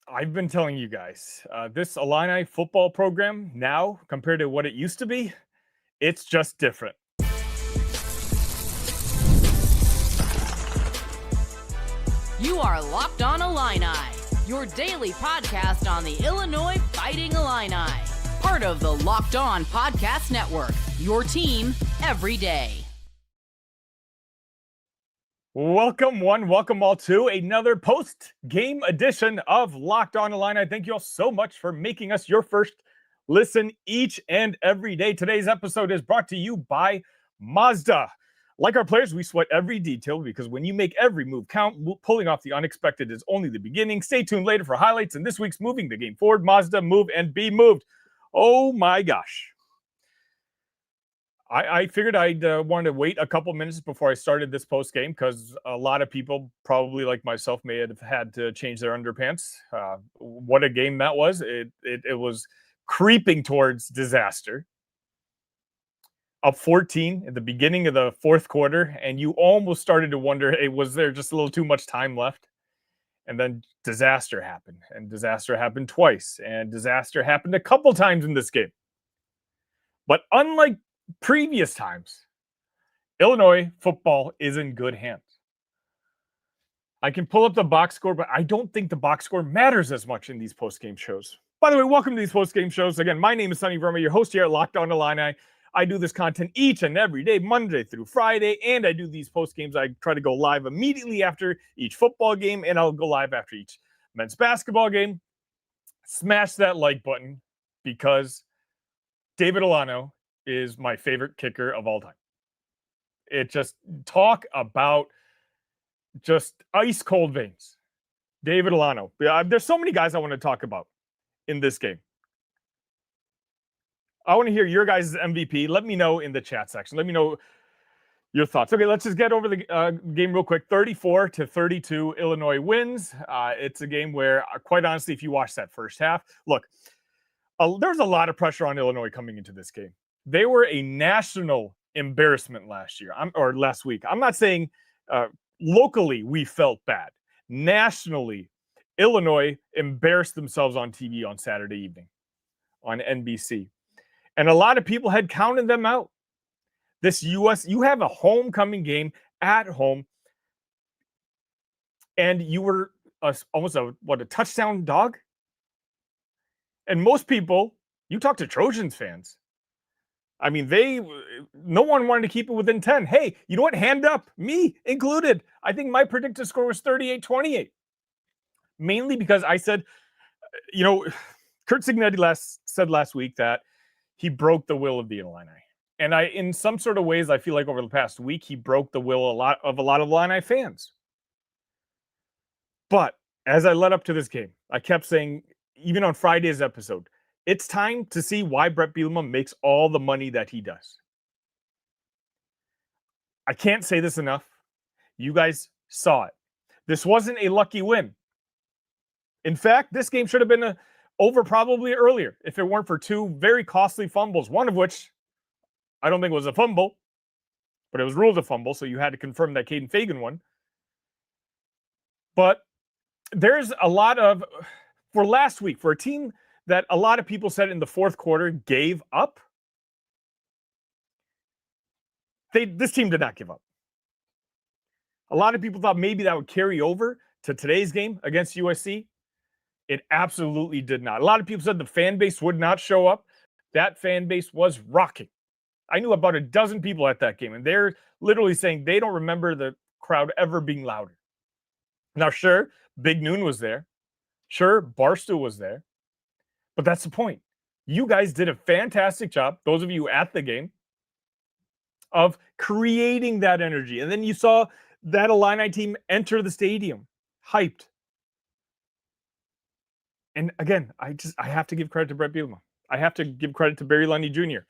I've been telling you guys, this Illini football program now, compared to what it used to be, it's just different. You are Locked On Illini, your daily podcast on the Illinois Fighting Illini. Part of the Locked On Podcast Network, your team every day. Welcome one, welcome all to another post-game edition of Locked On Illini. Thank you all so much for making us your first listen each and every day. Today's episode is brought to you by Mazda. Like our players, we sweat every detail because when you make every move count, pulling off the unexpected is only the beginning. Stay tuned later for highlights in this week's Moving the Game Forward. Mazda, move and be moved. Oh my gosh. I figured I'd want to wait a couple minutes before I started this post game because a lot of people, probably like myself, may have had to change their underpants. What a game that was. It was creeping towards disaster. Up 14 at the beginning of the fourth quarter, and you almost started to wonder, hey, was there just a little too much time left? And then disaster happened, and disaster happened twice, and disaster happened a couple times in this game. But unlike previous times, Illinois football is in good hands. I can pull up the box score, but I don't think the box score matters as much in these post-game shows. By the way, welcome to these post-game shows. Again, my name is Sonny Verma, your host here at Locked On Illini. I do this content each and every day, Monday through Friday, and I do these post-games. I try to go live immediately after each football game, and I'll go live after each men's basketball game. Smash that like button because David Olano is my favorite kicker of all time. It just talk about just ice cold veins. David Olano. There's so many guys I want to talk about in this game. I want to hear your guys' MVP. Let me know in the chat section. Let me know your thoughts. Okay, let's just get over the game real quick. 34-32, Illinois wins. It's a game where, quite honestly, if you watch that first half, look, there's a lot of pressure on Illinois coming into this game. They were a national embarrassment last week. I'm not saying locally we felt bad. Nationally, Illinois embarrassed themselves on TV on Saturday evening on NBC. And a lot of people had counted them out. This you have a homecoming game at home, and you were almost a touchdown dog? And most people, you talk to Trojans fans, I mean, no one wanted to keep it within 10. Hey, you know what? Hand up, me included. I think my predicted score was 38-28. Mainly because I said, Kurt Cignetti said last week that he broke the will of the Illini. And in some sort of ways, I feel like over the past week, he broke the will of a lot of Illini fans. But as I led up to this game, I kept saying, even on Friday's episode, it's time to see why Bret Bielema makes all the money that he does. I can't say this enough. You guys saw it. This wasn't a lucky win. In fact, this game should have been over probably earlier if it weren't for two very costly fumbles, one of which I don't think was a fumble, but it was ruled a fumble, so you had to confirm that Kaeden Fagan one. But there's a lot of, for last week, for a team that a lot of people said in the fourth quarter gave up, this team did not give up. A lot of people thought maybe that would carry over to today's game against USC. It absolutely did not. A lot of people said the fan base would not show up. That fan base was rocking. I knew about a dozen people at that game, and they're literally saying they don't remember the crowd ever being louder. Now, sure, Big Noon was there. Sure, Barstool was there. But that's the point. You guys did a fantastic job, those of you at the game, of creating that energy. And then you saw that Illini team enter the stadium, hyped. And again, I have to give credit to Bret Bielema. I have to give credit to Barry Lunney Jr.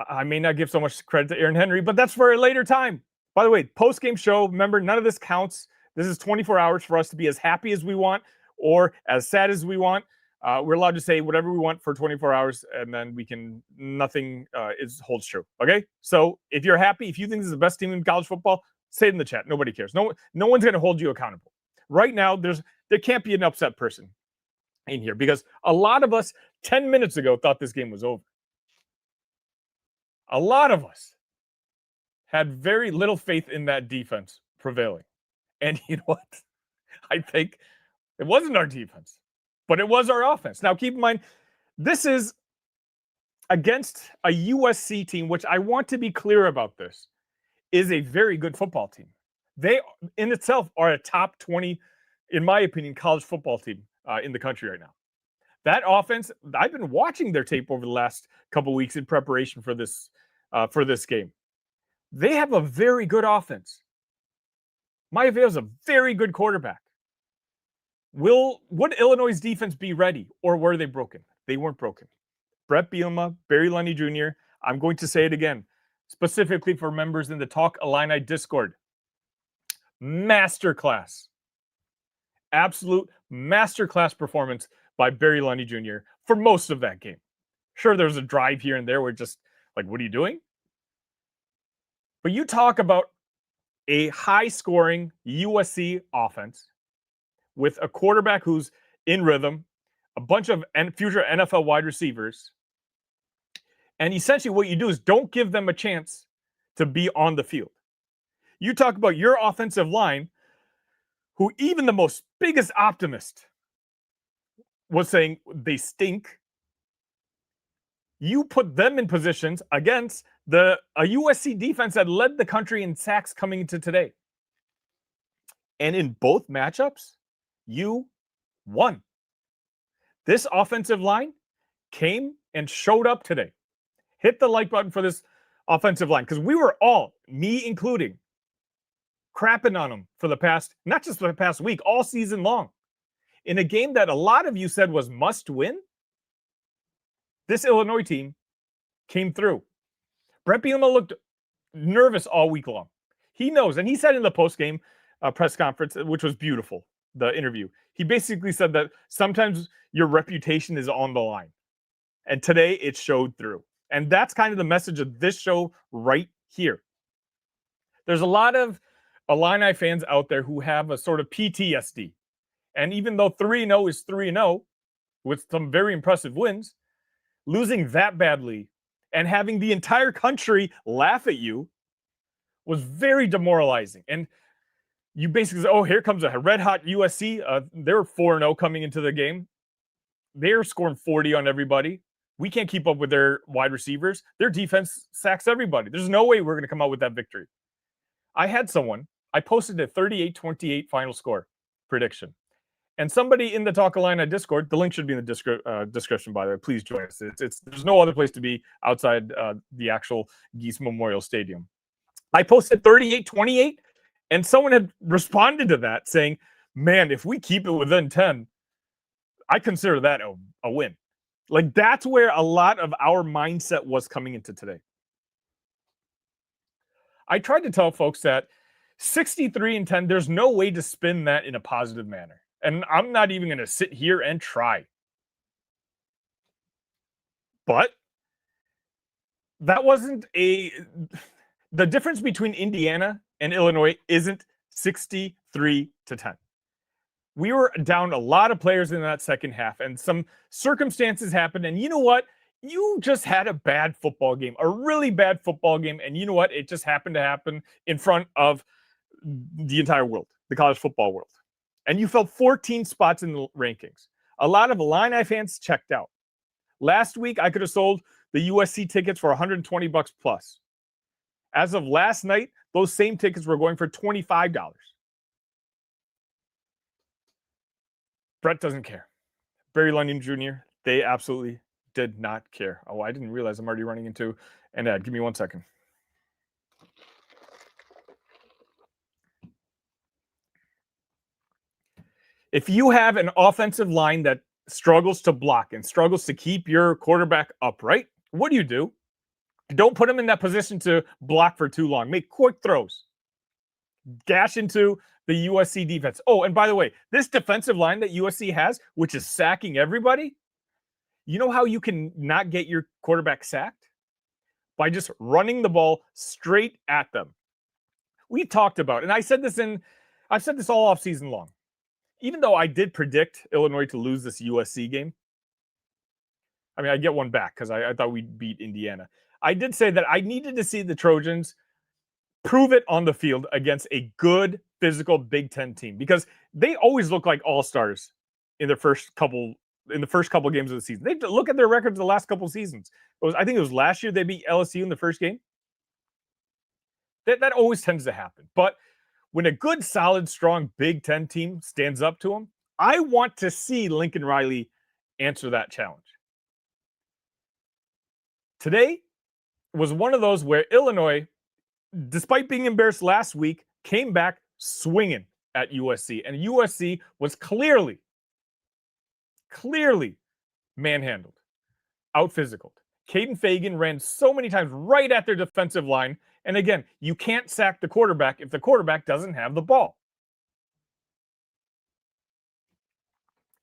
I may not give so much credit to Aaron Henry, but that's for a later time. By the way, post-game show, remember, none of this counts. This is 24 hours for us to be as happy as we want or as sad as we want. We're allowed to say whatever we want for 24 hours, and then nothing holds true. Okay? So if you're happy, if you think this is the best team in college football, say it in the chat. Nobody cares. No one's going to hold you accountable. right now, there can't be an upset person in here because a lot of us 10 minutes ago thought this game was over. A lot of us had very little faith in that defense prevailing. And you know what? I think it wasn't our defense, but it was our offense. Now, keep in mind, this is against a USC team, which I want to be clear about this, is a very good football team. They, in itself, are a top 20, in my opinion, college football team in the country right now. That offense, I've been watching their tape over the last couple weeks in preparation for this game. They have a very good offense. Maiveo is a very good quarterback. Would Illinois' defense be ready, or were they broken? They weren't broken. Bret Bielema, Barry Lunney Jr., I'm going to say it again, specifically for members in the Talk Illini Discord. Masterclass. Absolute masterclass performance by Barry Lunney Jr. for most of that game. Sure, there's a drive here and there where just like, what are you doing? But you talk about a high-scoring USC offense with a quarterback who's in rhythm, a bunch of future NFL wide receivers, and essentially what you do is don't give them a chance to be on the field. You talk about your offensive line, who even the most biggest optimist was saying they stink. You put them in positions against a USC defense that led the country in sacks coming into today. And in both matchups, you won. This offensive line came and showed up today. Hit the like button for this offensive line, because we were all, me including, crapping on them for the past, not just for the past week, all season long. In a game that a lot of you said was must win, this Illinois team came through. Bret Bielema looked nervous all week long. He knows, and he said in the post-game press conference, which was beautiful, the interview, he basically said that sometimes your reputation is on the line. And today it showed through. And that's kind of the message of this show right here. There's a lot of Illini fans out there who have a sort of PTSD. And even though 3-0 is 3-0 with some very impressive wins, losing that badly and having the entire country laugh at you was very demoralizing. And you basically say, oh, here comes a red-hot USC. They're 4-0 coming into the game. They're scoring 40 on everybody. We can't keep up with their wide receivers. Their defense sacks everybody. There's no way we're going to come out with that victory. I posted a 38-28 final score prediction. And somebody in the Talk Illini Discord, the link should be in the description, by the way. Please join us. There's no other place to be outside the actual Geese Memorial Stadium. I posted 38-28, and someone had responded to that saying, man, if we keep it within 10, I consider that a win. Like, that's where a lot of our mindset was coming into today. I tried to tell folks that 63-10, there's no way to spin that in a positive manner. And I'm not even going to sit here and try. But that wasn't the difference between Indiana and Illinois isn't 63-10. We were down a lot of players in that second half, and some circumstances happened. And you know what? You just had a bad football game, a really bad football game. And you know what? It just happened to happen in front of the entire world, the college football world. And you fell 14 spots in the rankings. A lot of Illini fans checked out. Last week, I could have sold the USC tickets for $120 plus. As of last night, those same tickets were going for $25. Bret doesn't care. Barry Lunney Jr., they absolutely did not care. Oh, I didn't realize I'm already running into an ad. Give me 1 second. If you have an offensive line that struggles to block and struggles to keep your quarterback upright, what do? Don't put him in that position to block for too long. Make quick throws. Gash into the USC defense. Oh, and by the way, this defensive line that USC has, which is sacking everybody, you know how you can not get your quarterback sacked? By just running the ball straight at them. We talked about, and I've said this all off season long. even though I did predict Illinois to lose this USC game, I mean, I get one back because I thought we'd beat Indiana. I did say that I needed to see the Trojans prove it on the field against a good physical Big Ten team, because they always look like all-stars in the first couple games of the season. They look at their records the last couple seasons. I think it was last year they beat LSU in the first game. That always tends to happen. But when a good, solid, strong Big Ten team stands up to them, I want to see Lincoln Riley answer that challenge. Today was one of those where Illinois, despite being embarrassed last week, came back swinging at USC. And USC was clearly manhandled, out-physicaled. Kaeden Fagan ran so many times right at their defensive line. And again, you can't sack the quarterback if the quarterback doesn't have the ball.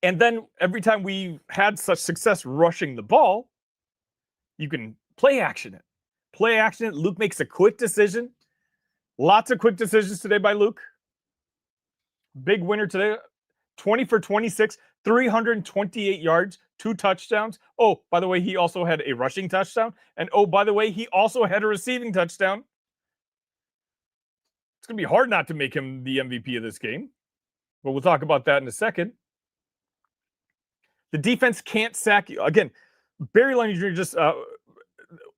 And then every time we had such success rushing the ball, you can play action it. Play action it. Luke makes a quick decision. Lots of quick decisions today by Luke. Big winner today. 20 for 26, 328 yards, 2 touchdowns. Oh, by the way, he also had a rushing touchdown. And oh, by the way, he also had a receiving touchdown. It's going to be hard not to make him the MVP of this game. But we'll talk about that in a second. The defense can't sack you. Again, Barry Lunney Jr. just, what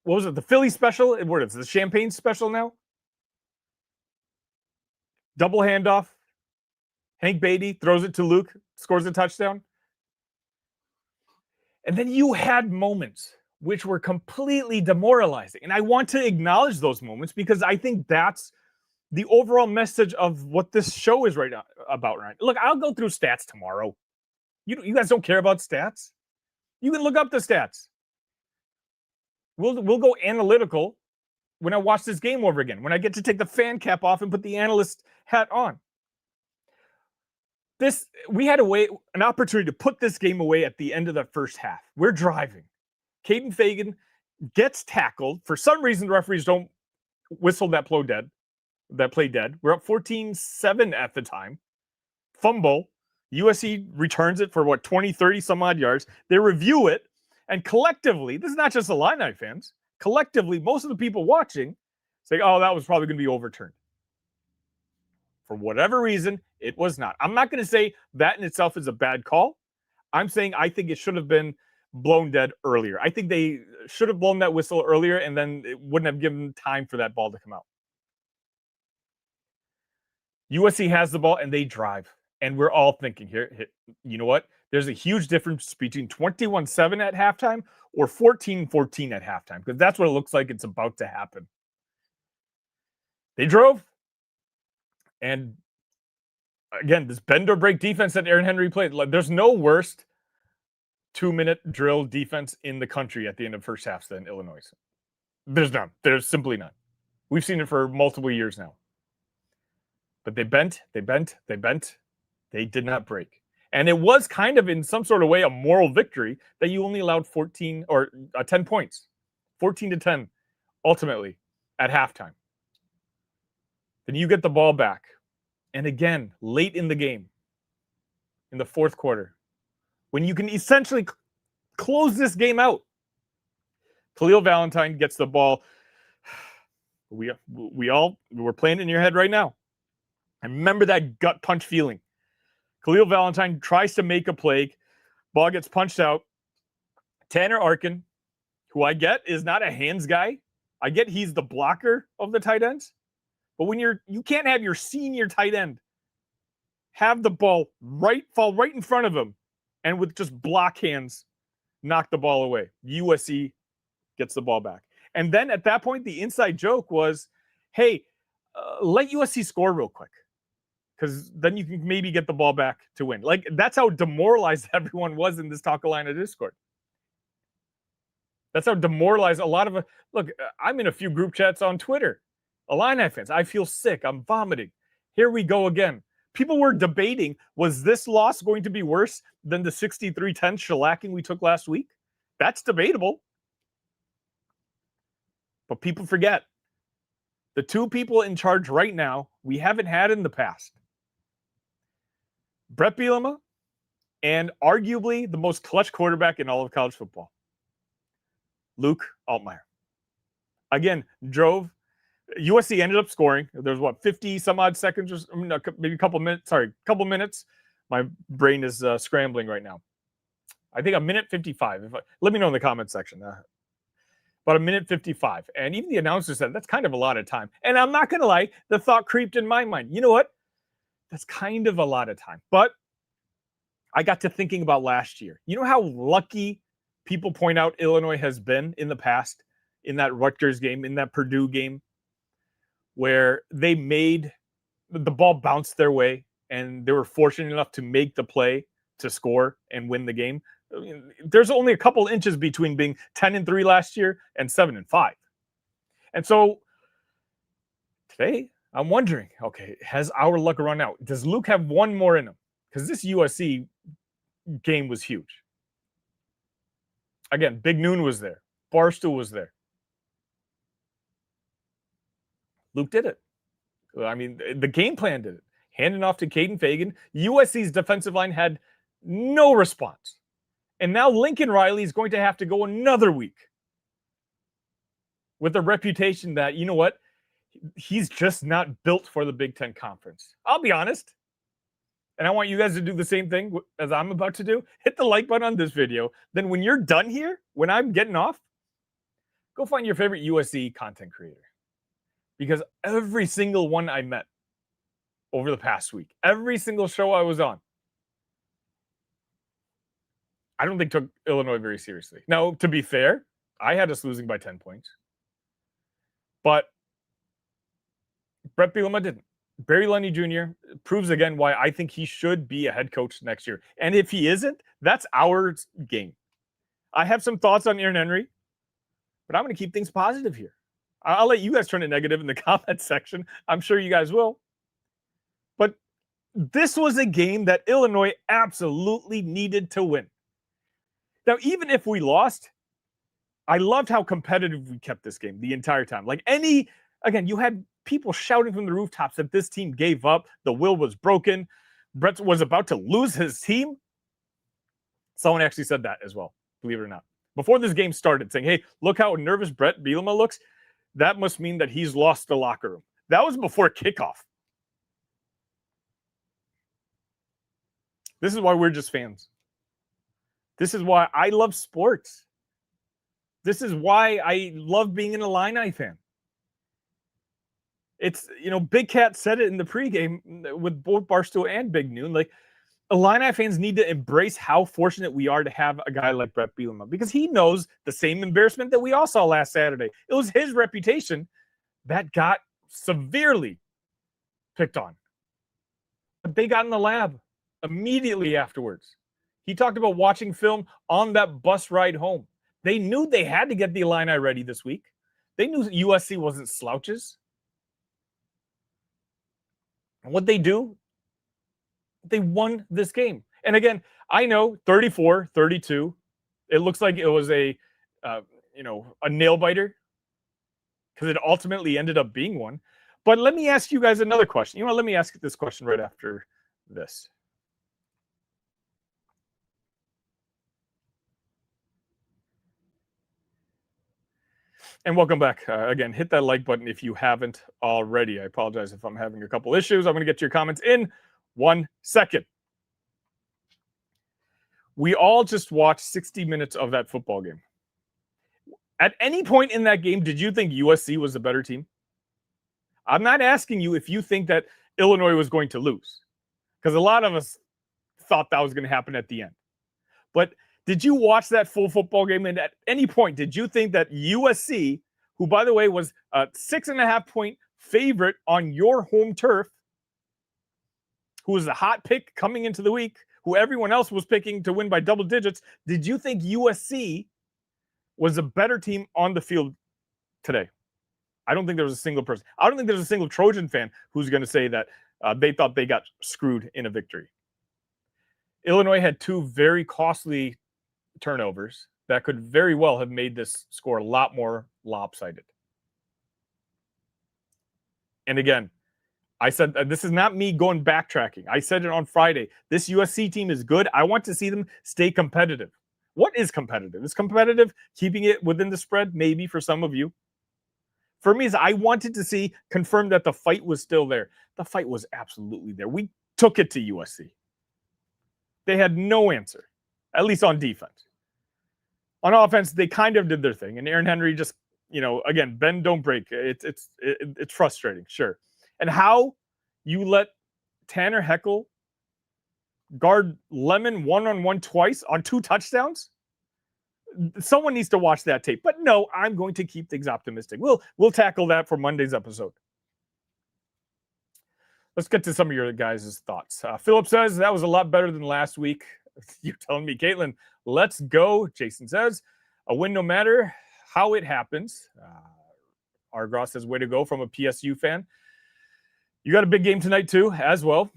was it? The Philly special? What is it? The Champaign special now? Double handoff. Hank Beatty throws it to Luke, scores a touchdown. And then you had moments which were completely demoralizing. And I want to acknowledge those moments because I think that's the overall message of what this show is about right now. Look, I'll go through stats tomorrow. You guys don't care about stats? You can look up the stats. We'll go analytical when I watch this game over again, when I get to take the fan cap off and put the analyst hat on. We had an opportunity to put this game away at the end of the first half. We're driving. Kaeden Fagan gets tackled. For some reason, the referees don't whistle that play dead. We're up 14-7 at the time. Fumble. USC returns it for 20, 30 some odd yards. They review it. And collectively, this is not just Illini fans. Collectively, most of the people watching say, oh, that was probably going to be overturned. For whatever reason, it was not. I'm not going to say that in itself is a bad call. I'm saying I think it should have been blown dead earlier. I think they should have blown that whistle earlier, and then it wouldn't have given time for that ball to come out. USC has the ball, and they drive. And we're all thinking here, you know what? There's a huge difference between 21-7 at halftime or 14-14 at halftime, because that's what it looks like it's about to happen. They drove. And again, this bend or break defense that Aaron Henry played, there's no worse 2-minute drill defense in the country at the end of first halves than Illinois. There's none. There's simply none. We've seen it for multiple years now. But they bent. They did not break. And it was kind of in some sort of way a moral victory that you only allowed 10 points, 14-10, ultimately at halftime. Then you get the ball back. And again, late in the game, in the fourth quarter, when you can essentially close this game out, Khalil Valentine gets the ball. We're playing it in your head right now. I remember that gut punch feeling. Khalil Valentine tries to make a play. Ball gets punched out. Tanner Arkin, who I get is not a hands guy. I get he's the blocker of the tight ends. But when you can't have your senior tight end have the ball fall right in front of him and with just block hands knock the ball away. USC gets the ball back. And then at that point, the inside joke was, hey, let USC score real quick, because then you can maybe get the ball back to win. Like, that's how demoralized everyone was in this Talkalina Discord. That's how demoralized a lot of look, I'm in a few group chats on Twitter. Illini fans, I feel sick. I'm vomiting. Here we go again. People were debating, was this loss going to be worse than the 63-10 shellacking we took last week? That's debatable. But people forget. The two people in charge right now, we haven't had in the past. Bret Bielema, and arguably the most clutch quarterback in all of college football, Luke Altmyer. Again, drove. USC ended up scoring. There's 50 some odd seconds, or maybe a couple minutes. Sorry, couple minutes. My brain is scrambling right now. I think a minute 55. Let me know in the comment section. About a minute 55. And even the announcer said that's kind of a lot of time. And I'm not going to lie, the thought creeped in my mind. You know what? That's kind of a lot of time. But I got to thinking about last year. You know how lucky people point out Illinois has been in the past, in that Rutgers game, in that Purdue game, where they made the ball bounce their way and they were fortunate enough to make the play to score and win the game. I mean, there's only a couple inches between being 10-3 last year and 7-5. And so today I'm wondering, okay, has our luck run out? Does Luke have one more in him? Because this USC game was huge. Again, Big Noon was there. Barstool was there. Luke did it. I mean, the game plan did it. Handing off to Kaeden Fagan. USC's defensive line had no response. And now Lincoln Riley is going to have to go another week with a reputation that, you know what, he's just not built for the Big Ten Conference. I'll be honest. And I want you guys to do the same thing as I'm about to do. Hit the like button on this video. Then when you're done here, when I'm getting off, go find your favorite USC content creator. Because every single one I met over the past week, every single show I was on, I don't think took Illinois very seriously. Now, to be fair, I had us losing by 10 points. But Bret Bielema didn't. Barry Lunney Jr. proves again why I think he should be a head coach next year. And if he isn't, that's our game. I have some thoughts on Aaron Henry, but I'm going to keep things positive here. I'll let you guys turn it negative in the comment section. I'm sure you guys will. But this was a game that Illinois absolutely needed to win. Now, even if we lost, I loved how competitive we kept this game the entire time. Like again, you had people shouting from the rooftops that this team gave up. The will was broken. Bret was about to lose his team. Someone actually said that as well, believe it or not. Before this game started, saying, hey, look how nervous Bret Bielema looks. That must mean that he's lost the locker room. That was before kickoff. This is why we're just fans. This is why I love sports. This is why I love being an Illini fan. It's, Big Cat said it in the pregame with both Barstool and Big Noon. Like, Illini fans need to embrace how fortunate we are to have a guy like Bret Bielema, because he knows the same embarrassment that we all saw last Saturday. It was his reputation that got severely picked on. But they got in the lab immediately afterwards. He talked about watching film on that bus ride home. They knew they had to get the Illini ready this week. They knew USC wasn't slouches. And what they do, they won this game. And again, I know 34-32. It looks like it was a nail biter, because it ultimately ended up being one. But let me ask you guys another question. Let me ask this question right after this. And welcome back. Again, hit that like button if you haven't already. I apologize if I'm having a couple issues. I'm going to get to your comments in 1 second. We all just watched 60 minutes of that football game. At any point in that game, did you think USC was the better team? I'm not asking you if you think that Illinois was going to lose, because a lot of us thought that was going to happen at the end. But did you watch that full football game? And at any point, did you think that USC, who, by the way, was a 6.5-point favorite on your home turf, who was the hot pick coming into the week, who everyone else was picking to win by double digits, did you think USC was a better team on the field today? I don't think there was a single person. I don't think there's a single Trojan fan who's going to say that they thought they got screwed in a victory. Illinois had two very costly turnovers that could very well have made this score a lot more lopsided. And again, I said, this is not me going backtracking. I said it on Friday. This USC team is good. I want to see them stay competitive. What is competitive? Is competitive keeping it within the spread? Maybe for some of you. For me, is I wanted to see confirm that the fight was still there. The fight was absolutely there. We took it to USC. They had no answer, at least on defense. On offense, they kind of did their thing, and Aaron Henry just, again, bend don't break. It's frustrating, sure. And how you let Tanner Heckel guard Lemon one-on-one twice on 2 touchdowns? Someone needs to watch that tape. But no, I'm going to keep things optimistic. We'll tackle that for Monday's episode. Let's get to some of your guys' thoughts. Philip says, that was a lot better than last week. You're telling me, Caitlin, let's go. Jason says, a win no matter how it happens. Argros says, way to go from a PSU fan. You got a big game tonight, too, as well.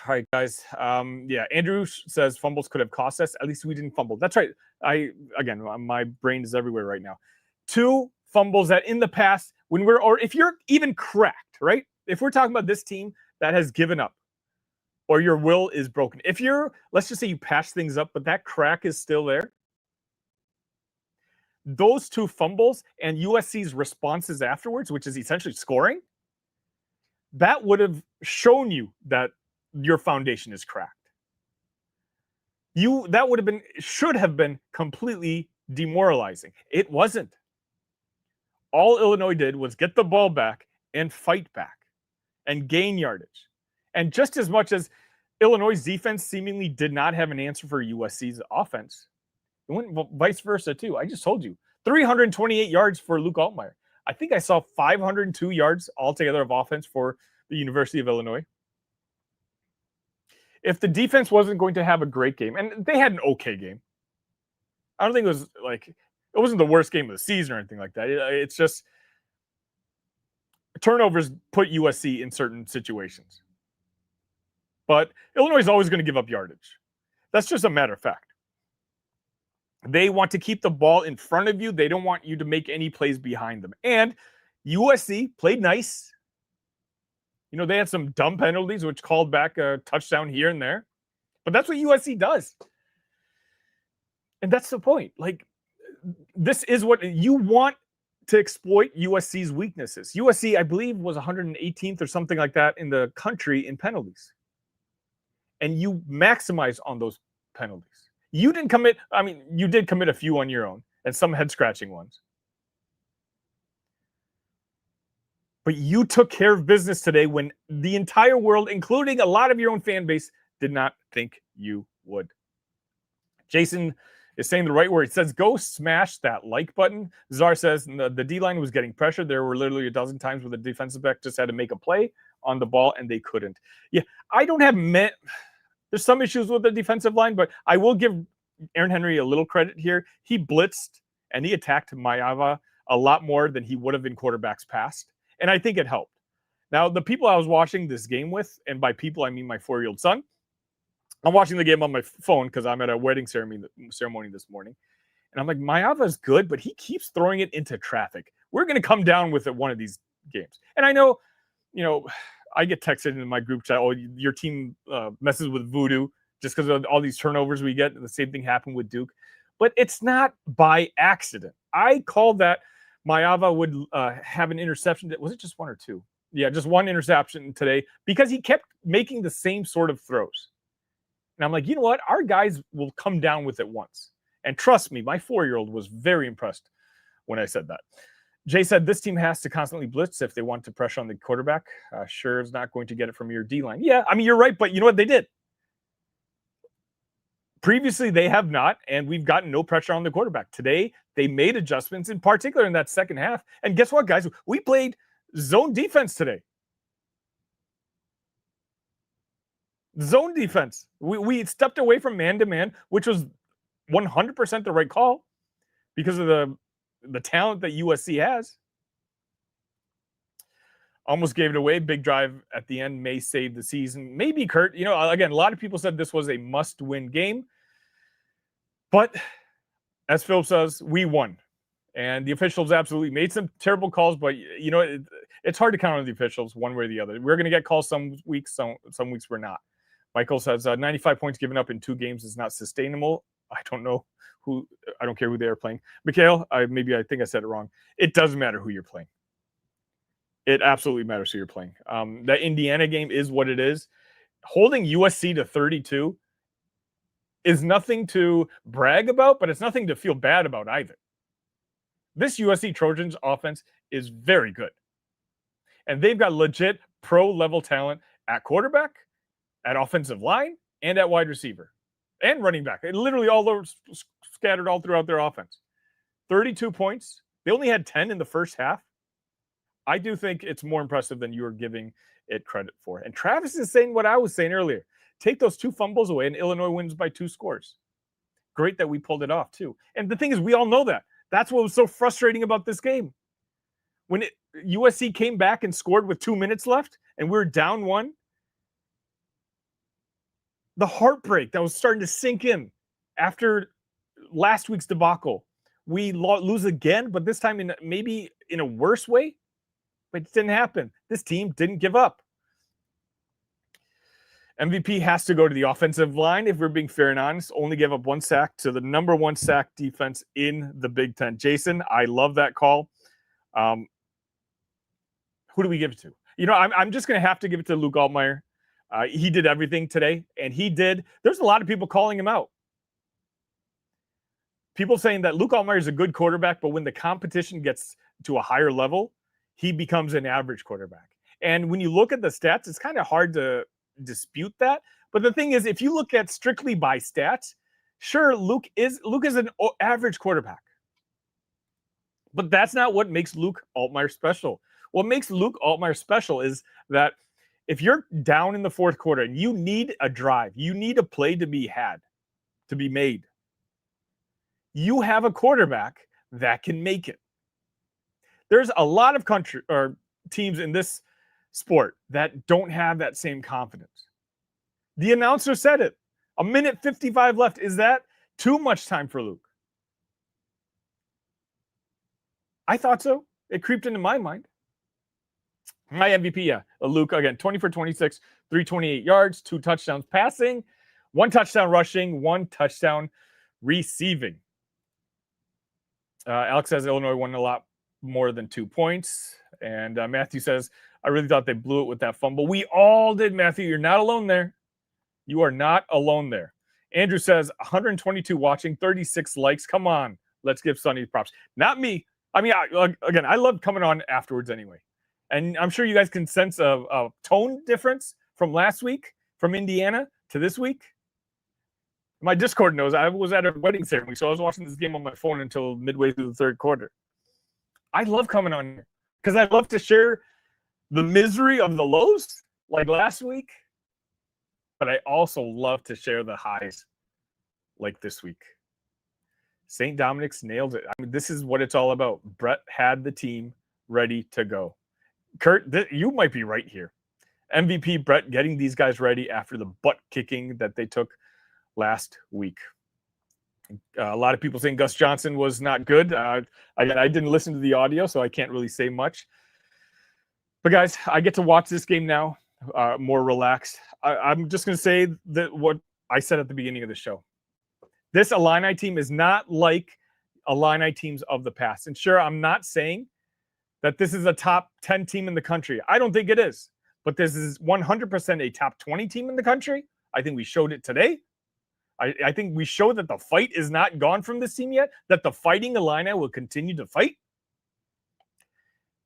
All right, guys. Andrew says fumbles could have cost us. At least we didn't fumble. That's right. My brain is everywhere right now. 2 fumbles that in the past, if you're even cracked, right? If we're talking about this team that has given up or your will is broken. Let's just say you patch things up, but that crack is still there. Those 2 fumbles and USC's responses afterwards, which is essentially scoring, that would have shown you that your foundation is cracked. That should have been completely demoralizing. It wasn't. All Illinois did was get the ball back and fight back and gain yardage. And just as much as Illinois' defense seemingly did not have an answer for USC's offense, it went vice versa too. I just told you, 328 yards for Luke Altmyer. I think I saw 502 yards altogether of offense for the University of Illinois. If the defense wasn't going to have a great game, and they had an okay game, I don't think it wasn't the worst game of the season or anything like that. It's just turnovers put USC in certain situations. But Illinois is always going to give up yardage. That's just a matter of fact. They want to keep the ball in front of you. They don't want you to make any plays behind them. And USC played nice. They had some dumb penalties, which called back a touchdown here and there. But that's what USC does. And that's the point. This is what you want to exploit USC's weaknesses. USC, I believe, was 118th or something like that in the country in penalties. And you maximize on those penalties. You did commit a few on your own and some head-scratching ones. But you took care of business today when the entire world, including a lot of your own fan base, did not think you would. Jason is saying the right word. He says, go smash that like button. Czar says the D-line was getting pressure. There were literally a dozen times where the defensive back just had to make a play on the ball, and they couldn't. Yeah, I don't have there's some issues with the defensive line, but I will give Aaron Henry a little credit here. He blitzed, and he attacked Mayava a lot more than he would have in quarterbacks past. And I think it helped. Now, the people I was watching this game with, and by people, I mean my 4-year-old son, I'm watching the game on my phone because I'm at a wedding ceremony this morning. And I'm like, Mayava's good, but he keeps throwing it into traffic. We're going to come down with it one of these games. And I know, I get texted in my group chat, your team messes with voodoo just because of all these turnovers we get. The same thing happened with Duke. But it's not by accident. I called that Mayava would have an interception. Was it just 1 or 2? Yeah, just 1 interception today because he kept making the same sort of throws. And I'm like, you know what? Our guys will come down with it once. And trust me, my 4-year-old was very impressed when I said that. Jay said this team has to constantly blitz if they want to pressure on the quarterback. Sure is not going to get it from your D-line. Yeah, you're right, but you know what they did? Previously, they have not, and we've gotten no pressure on the quarterback. Today, they made adjustments, in particular in that second half. And guess what, guys? We played zone defense today. Zone defense. We stepped away from man-to-man, which was 100% the right call because of the talent that USC has. Almost gave it away. Big drive at the end may save the season. Maybe, Kurt. Again, a lot of people said this was a must-win game. But as Philip says, we won. And the officials absolutely made some terrible calls. But, It's hard to count on the officials one way or the other. We're going to get calls some weeks, some weeks we're not. Michael says 95 points given up in 2 games is not sustainable. I don't know who. I don't care who they are playing. Mikhail, I think I said it wrong. It doesn't matter who you're playing. It absolutely matters who you're playing. That Indiana game is what it is. Holding USC to 32 is nothing to brag about, but it's nothing to feel bad about either. This USC Trojans offense is very good. And they've got legit pro-level talent at quarterback, at offensive line, and at wide receiver, and running back. It literally all over, scattered all throughout their offense. 32 points. They only had 10 in the first half. I do think it's more impressive than you are giving it credit for. And Travis is saying what I was saying earlier. Take those 2 fumbles away, and Illinois wins by 2 scores. Great that we pulled it off, too. And the thing is, we all know that. That's what was so frustrating about this game. When USC came back and scored with 2 minutes left, and we were down 1, the heartbreak that was starting to sink in after last week's debacle. We lose again, but this time maybe in a worse way. But it didn't happen. This team didn't give up. MVP has to go to the offensive line, if we're being fair and honest. Only gave up 1 sack to the number 1 sack defense in the Big Ten. Jason, I love that call. Who do we give it to? You know, I'm just going to have to give it to Luke Altmyer. He did everything today, and there's a lot of people calling him out. People saying that Luke Altmyer is a good quarterback, but when the competition gets to a higher level, he becomes an average quarterback. And when you look at the stats, it's kind of hard to dispute that. But the thing is, if you look at strictly by stats, sure, Luke is an average quarterback. But that's not what makes Luke Altmyer special. What makes Luke Altmyer special is that if you're down in the 4th quarter and you need a drive, you need a play to be made, you have a quarterback that can make it. There's a lot of teams in this sport that don't have that same confidence. The announcer said it. 1:55 left. Is that too much time for Luke? I thought so. It creeped into my mind. My MVP, yeah. Luke, again, 20 for 26, 328 yards, 2 touchdowns passing, 1 touchdown rushing, 1 touchdown receiving. Alex says Illinois won a lot more than 2 points. And Matthew says, I really thought they blew it with that fumble. We all did, Matthew. You're not alone there. You are not alone there. Andrew says 122 watching, 36 likes. Come on. Let's give Sonny props. Not me. I mean, I love coming on afterwards anyway. And I'm sure you guys can sense a tone difference from last week, from Indiana to this week. My Discord knows I was at a wedding ceremony, so I was watching this game on my phone until midway through the 3rd quarter. I love coming on here because I love to share the misery of the lows like last week, but I also love to share the highs like this week. St. Dominic's nailed it. I mean, this is what it's all about. Bret had the team ready to go. Kurt, you might be right here. MVP Bret getting these guys ready after the butt kicking that they took last week. A lot of people saying Gus Johnson was not good. I didn't listen to the audio, so I can't really say much. But guys, I get to watch this game now, more relaxed. I'm just going to say that what I said at the beginning of the show. This Illini team is not like Illini teams of the past. And sure, I'm not saying that this is a top 10 team in the country. I don't think it is. But this is 100% a top 20 team in the country. I think we showed it today. I think we showed that the fight is not gone from this team yet, that the Fighting Illini will continue to fight.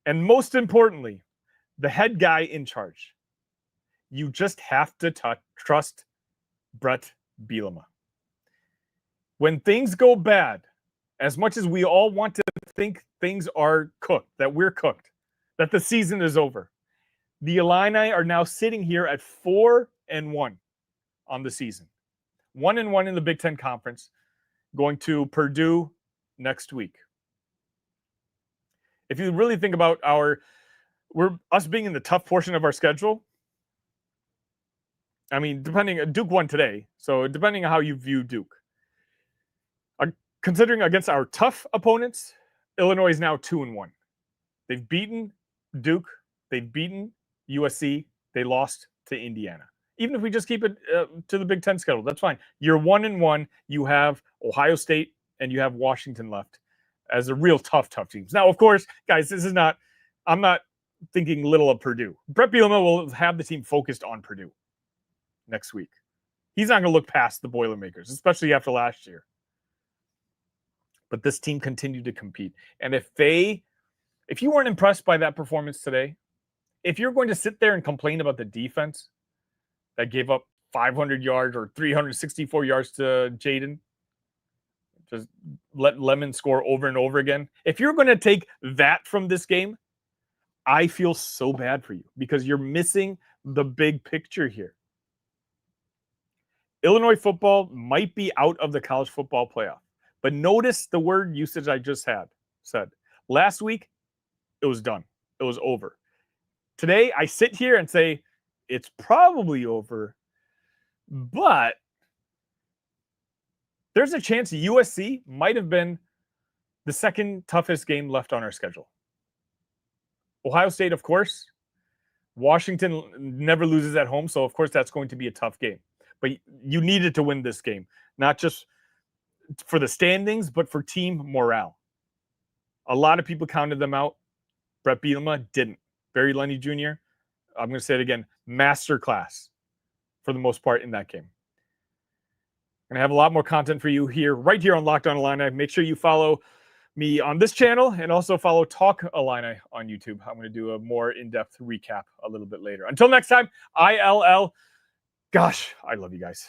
And most importantly, the head guy in charge. You just have to trust Bret Bielema. When things go bad, as much as we all want to think things are cooked, that we're cooked, that the season is over, the Illini are now sitting here at 4-1 on the season. 1-1 in the Big Ten Conference, going to Purdue next week. If you really think about us being in the tough portion of our schedule, I mean, Duke won today, so depending on how you view Duke. Considering against our tough opponents, Illinois is now 2-1. They've beaten Duke They've beaten USC. They lost to Indiana. Even if we just keep it to the Big Ten schedule, that's fine. You're 1-1. You have Ohio State and you have Washington left as a real tough teams. Now, of course, guys, I'm not thinking little of Purdue. Bret Bielema will have the team focused on Purdue next week. He's not going to look past the Boilermakers, especially after last year. But this team continued to compete. And if you weren't impressed by that performance today, if you're going to sit there and complain about the defense that gave up 500 yards or 364 yards to Jaden, just let Lemon score over and over again. If you're going to take that from this game, I feel so bad for you because you're missing the big picture here. Illinois football might be out of the college football playoff, but notice the word usage I just said. Last week, it was done. It was over. Today, I sit here and say, it's probably over, but there's a chance USC might have been the second toughest game left on our schedule. Ohio State, of course. Washington never loses at home, so of course that's going to be a tough game. But you needed to win this game, not just for the standings, but for team morale. A lot of people counted them out. Bret Bielema didn't. Barry Lunney Jr., I'm going to say it again, masterclass for the most part in that game. I'm going to have a lot more content for you right here on Locked On Illini. Make sure you follow me on this channel and also follow Talk Illini on YouTube. I'm going to do a more in-depth recap a little bit later. Until next time, ILL. Gosh, I love you guys.